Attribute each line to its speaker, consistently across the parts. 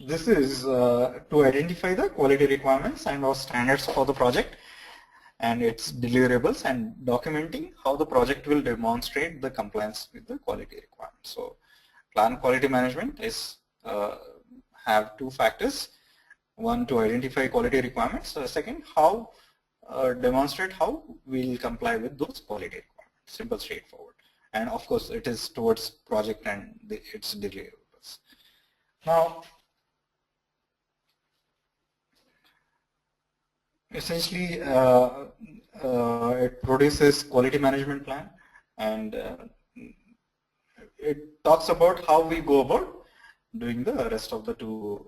Speaker 1: This is to identify the quality requirements and or standards for the project and its deliverables, and documenting how the project will demonstrate the compliance with the quality requirements. So plan quality management is have two factors. One, to identify quality requirements. Second, how demonstrate how we'll comply with those quality requirements. Simple, straightforward. And of course, it is towards project and its deliverables. Now, essentially, it produces quality management plan, and it talks about how we go about doing the rest of the two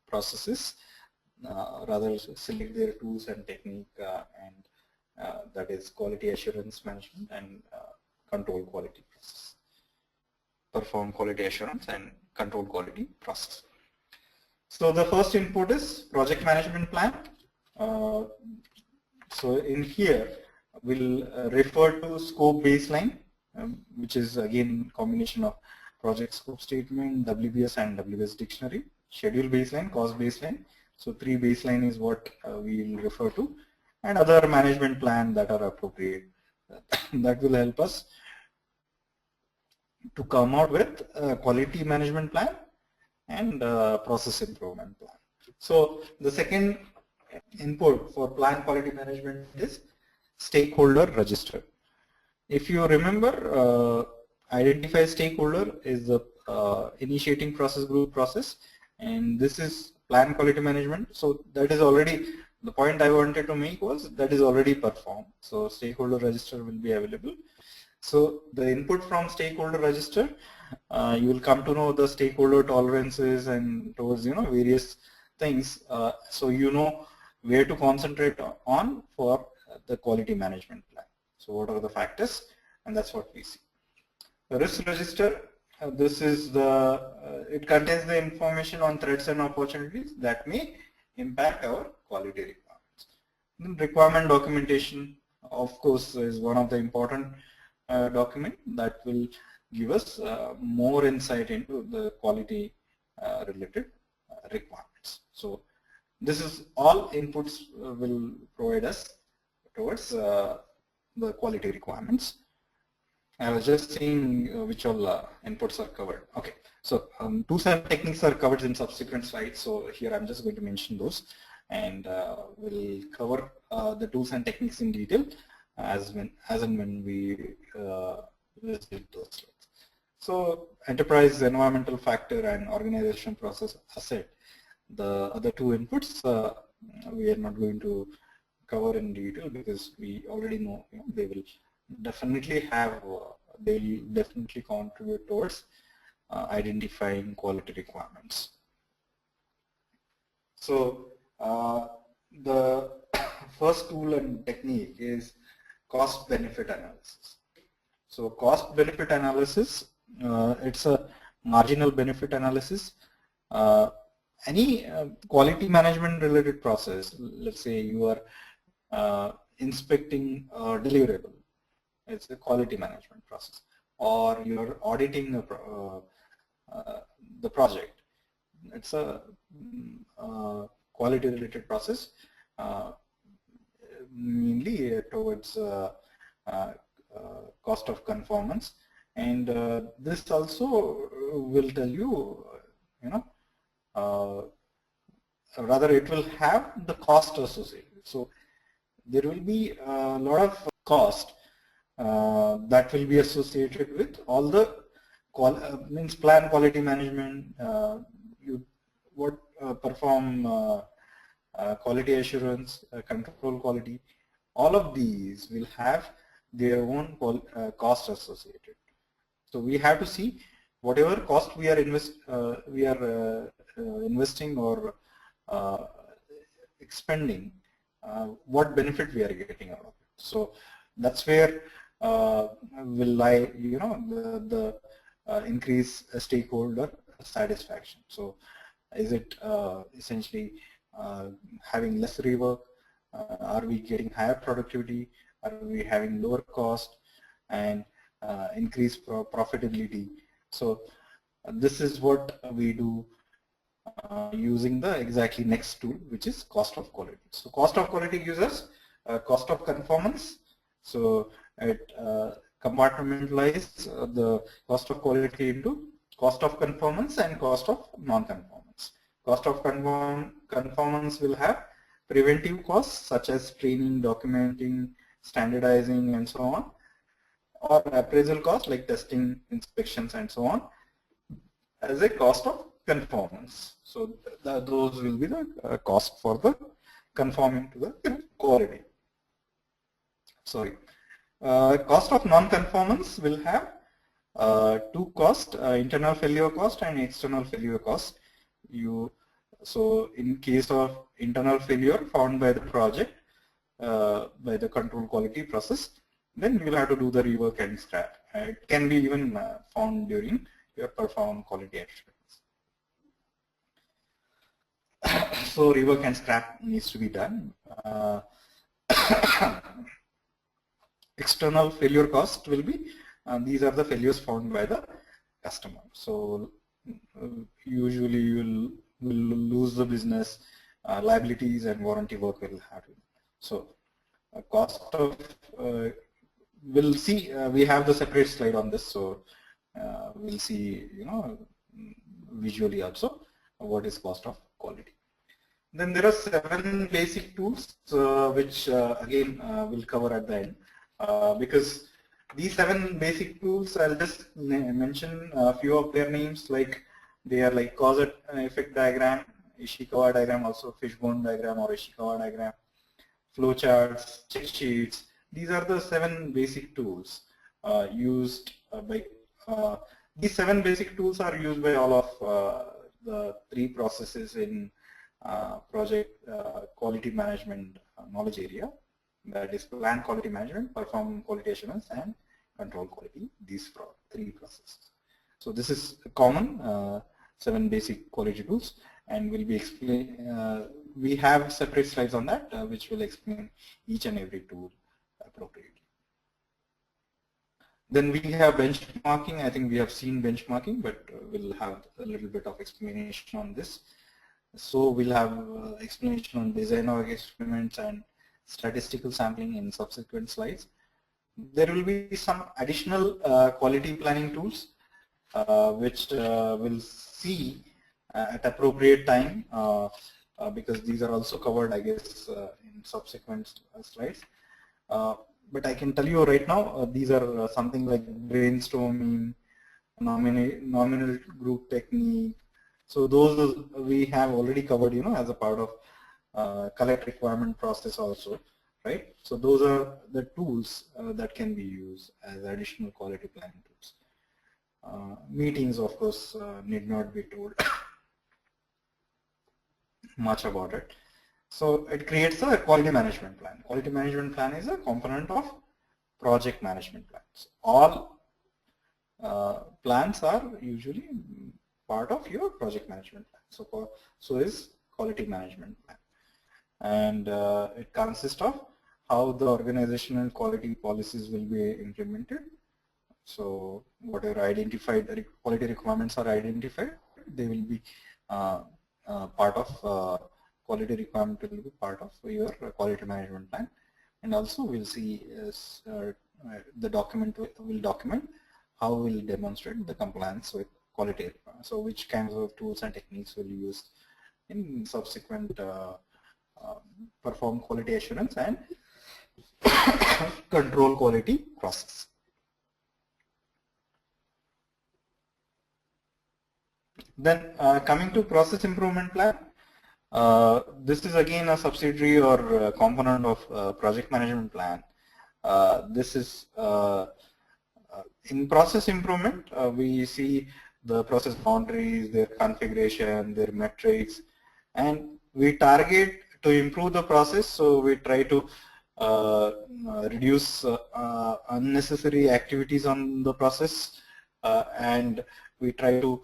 Speaker 1: processes. Rather select their tools and technique, and that is quality assurance management and control quality process. Perform quality assurance and control quality process. So the first input is project management plan. So in here we'll refer to scope baseline, which is again combination of project scope statement, WBS and WBS dictionary, schedule baseline, cost baseline. So 3 baseline is what we'll refer to, and other management plan that are appropriate. That will help us to come out with a quality management plan and process improvement plan. So the second input for plan quality management is stakeholder register. If you remember, identify stakeholder is the initiating process group process, and this is plan quality management. So that is already, the point I wanted to make was that is already performed. So stakeholder register will be available. So the input from stakeholder register, you will come to know the stakeholder tolerances and towards various things. So you know where to concentrate on for the quality management plan. So what are the factors, and that's what we see. The risk register, this is the, it contains the information on threats and opportunities that may impact our quality requirements. Then requirement documentation, of course, is one of the important document that will give us more insight into the quality related requirements. So this is all inputs will provide us towards the quality requirements. I was just seeing which all inputs are covered. Okay, so tools and techniques are covered in subsequent slides. So here I'm just going to mention those, and we'll cover the tools and techniques in detail as and when we visit those slides. So enterprise environmental factor and organization process asset, the other two inputs we are not going to cover in detail because we already know, they will definitely have, they will definitely contribute towards identifying quality requirements. So the first tool and technique is cost benefit analysis. So cost benefit analysis, it's a marginal benefit analysis. Any quality management related process, let's say you are inspecting a deliverable, it's a quality management process, or you're auditing the project, it's a quality related process, mainly towards cost of conformance, and this also will tell you, rather it will have the cost associated. So there will be a lot of cost that will be associated with all the means plan quality management, you perform quality assurance, control quality. All of these will have their own cost associated. So we have to see whatever cost we are investing or expending, what benefit we are getting out of it. So that's where will lie, the increase stakeholder satisfaction. So is it essentially having less rework? Are we getting higher productivity? Are we having lower cost and increased profitability? So this is what we do using the exactly next tool, which is cost of quality. So cost of quality gives us cost of conformance. So it compartmentalizes the cost of quality into cost of conformance and cost of non-conformance. Cost of conformance will have preventive costs such as training, documenting, standardizing, and so on, or appraisal costs like testing, inspections, and so on, as a cost of conformance. So those will be the cost for the conforming to the quality. Sorry. Cost of non-conformance will have two costs, internal failure cost and external failure cost. So in case of internal failure found by the project, by the control quality process, then you will have to do the rework and scrap. It can be even found during your perform quality assurance. So rework and scrap needs to be done. External failure cost will be, these are the failures found by the customer. So usually you will lose the business, liabilities and warranty work will happen. So cost of, we'll see, we have the separate slide on this, so we'll see, visually also what is cost of quality. Then there are 7 basic tools which again we'll cover at the end, because these 7 basic tools, I'll just mention a few of their names, like they are like cause and effect diagram, Ishikawa diagram, also fishbone diagram or Ishikawa diagram, flowcharts, check sheets. These are the 7 basic tools used by, these 7 basic tools are used by all of the 3 processes in project quality management knowledge area, that is plan quality management, perform quality assurance and control quality, these 3 processes. So this is common 7 basic quality tools, and will be explained, we have separate slides on that which will explain each and every tool appropriately. Then we have benchmarking. I think we have seen benchmarking, but we'll have a little bit of explanation on this. So we'll have explanation on design of experiments and statistical sampling in subsequent slides. There will be some additional quality planning tools which we'll see at appropriate time, because these are also covered, I guess, in subsequent slides. But I can tell you right now, these are something like brainstorming, nominal group technique. So those we have already covered, as a part of collect requirement process also, right? So those are the tools that can be used as additional quality planning tools. Meetings, of course, need not be told much about it. So it creates a quality management plan. Quality management plan is a component of project management plans. All plans are usually part of your project management plan. So is quality management plan. And it consists of how the organizational quality policies will be implemented. So whatever identified quality requirements are identified, they will be part of quality requirement will be part of your quality management plan. And also we'll see the document will document how we'll demonstrate the compliance with quality requirements. So which kinds of tools and techniques will you use in subsequent perform quality assurance and control quality process. Then coming to process improvement plan, this is again a subsidiary or component of project management plan. This is in process improvement, we see the process boundaries, their configuration, their metrics, and we target to improve the process. So we try to reduce unnecessary activities on the process, and we try to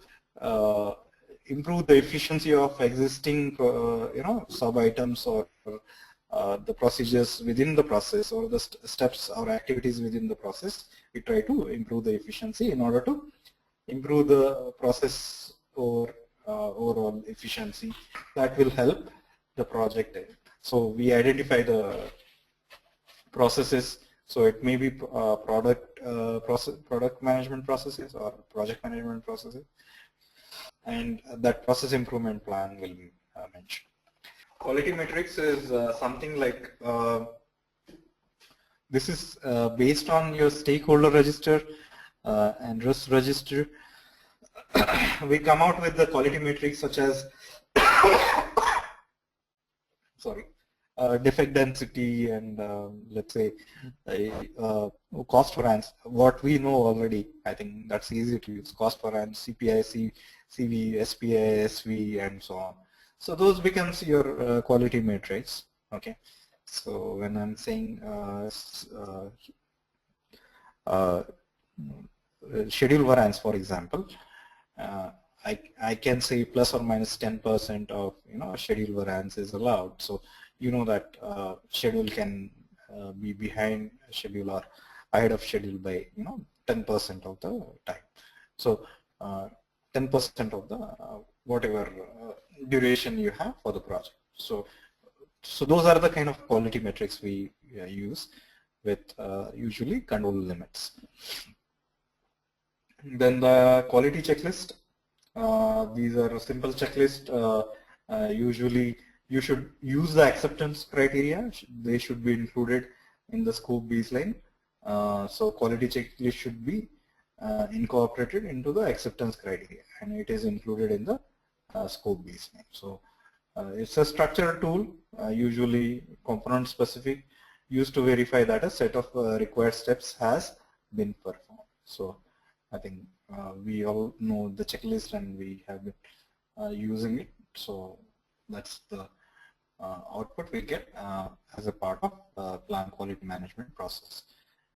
Speaker 1: improve the efficiency of existing sub items or the procedures within the process, or the steps or activities within the process. We try to improve the efficiency in order to improve the process or overall efficiency. That will help the project. So we identify the processes. So it may be product management processes or project management processes, and that process improvement plan will be mentioned. Quality metrics is something like this is based on your stakeholder register and risk register. We come out with the quality metrics such as sorry, defect density and let's say cost per ans. What we know already, I think that's easy to use. Cost per ans, CPI, CV, SPI, SV, and so on. So those becomes your quality matrix. Okay. So when I'm saying schedule variance, for example, I can say plus or minus 10% of schedule variance is allowed. So you know that schedule can be behind schedule or ahead of schedule by 10% of the time. So 10% of the whatever duration you have for the project. So those are the kind of quality metrics we use with usually control limits. Then the quality checklist. These are simple checklist. Usually you should use the acceptance criteria. They should be included in the scope baseline. So quality checklist should be incorporated into the acceptance criteria, and it is included in the scope baseline. So it's a structured tool, usually component specific, used to verify that a set of required steps has been performed. So I think we all know the checklist and we have been using it. So that's the output we get as a part of plan quality management process.